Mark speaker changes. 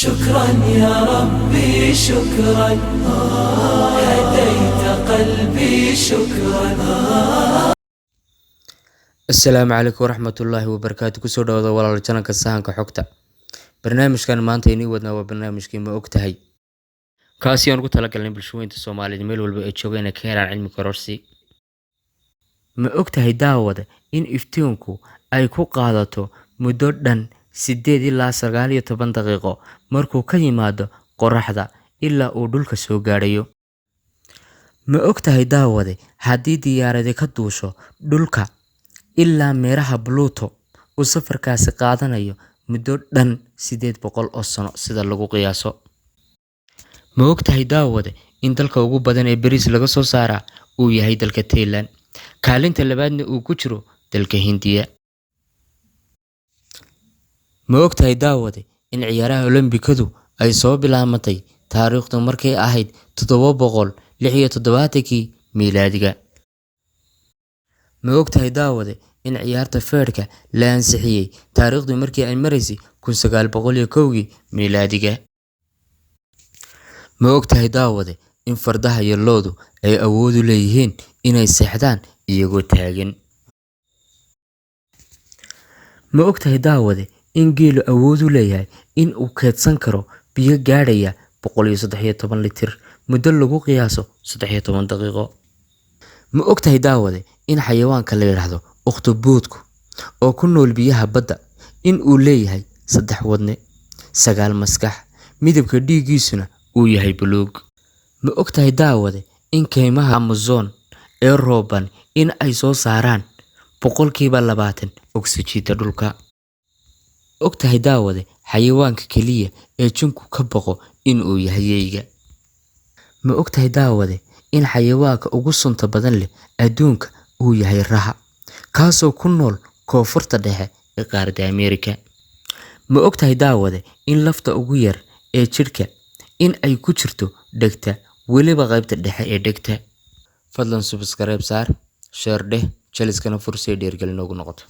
Speaker 1: شكرا يا ربي شكرا هديت قلبي شكرا.
Speaker 2: السلام عليكم ورحمة الله وبركاته. كسر دودا ولا لجنك السهان كحكتا برنامج كان مانتا إني ودنا وبرنامج كيما أكتهي كاسيان قلت لك اللي بالشوين الصومالي جميل والبيتشوغينا كير عن علم كرسي ما أكتهي داود إن إفتيونكو أي كو قادتو مدودن 8 ilaa 19 daqiiqo markuu ka yimaado qoraxda ilaa uu dhulka soo gaarayo. Ma ogtahay daawade haddii diyaaradi ka duusho dhulka ilaa meeraha Pluto uu safarkaasi qaadanayo muddo dhan 800 oo sano sida lagu qiyaaso. Ma ogtahay daawade in dalka ugu badan ee bariis laga soo saaraa uu yahay dalka Thailand, kaalinta labaadna uu ku jiro dalka Hindiya. Ma ogtahay daawade in ciyaaraha Olombikadu ay soo bilaabatay taariikhdu markay ahayd 776 miilaadiga. Ma ogtahay daawade in ciyaarta feerka la ansixiyay taariikhdu markii ay maraysay 1901 miilaadiga. Ma ogtahay daawade in fardaha iyo loodu ay awood u leeyihiin inay seexdaan iyagoo taagan. Ma ogtahay daawade in geelu awood u leeyahay in uu keedsan karo biyo gaadhaya 113 litir muddo lagu qiyaaso 13 daqiiqo. Ma ogtahay daawade in xayawaanka la yiraahdo ukhtabuudku oo ku nool biyaha badda in uu leeyahay 3 wadne, 9 maskax, midabka dhiigiisuna uu yahay buluug. Ma ogtahay daawade in kaymaha Amazon ee rooban in ay soo saaraan 20% oksijiinta dhulka. ogtahay daawade xayawaanka kaliya ee jinku ka baqo in uu yahay yeyga. Ma ogtahay daawade in xayawaanka ugu sunta badan leh adduunka uu yahay raha kaasoo ku nool koonfurta dhexe ee qaaradda Ameerika. Ma ogtahay daawade in lafta ugu yar ee jirka in ay ku jirto dhegta weliba qaybta dhexe ee dhegta. Fadlan subscribe saar, share dheh, jaliskana fursad dheergelin ugu noqoto.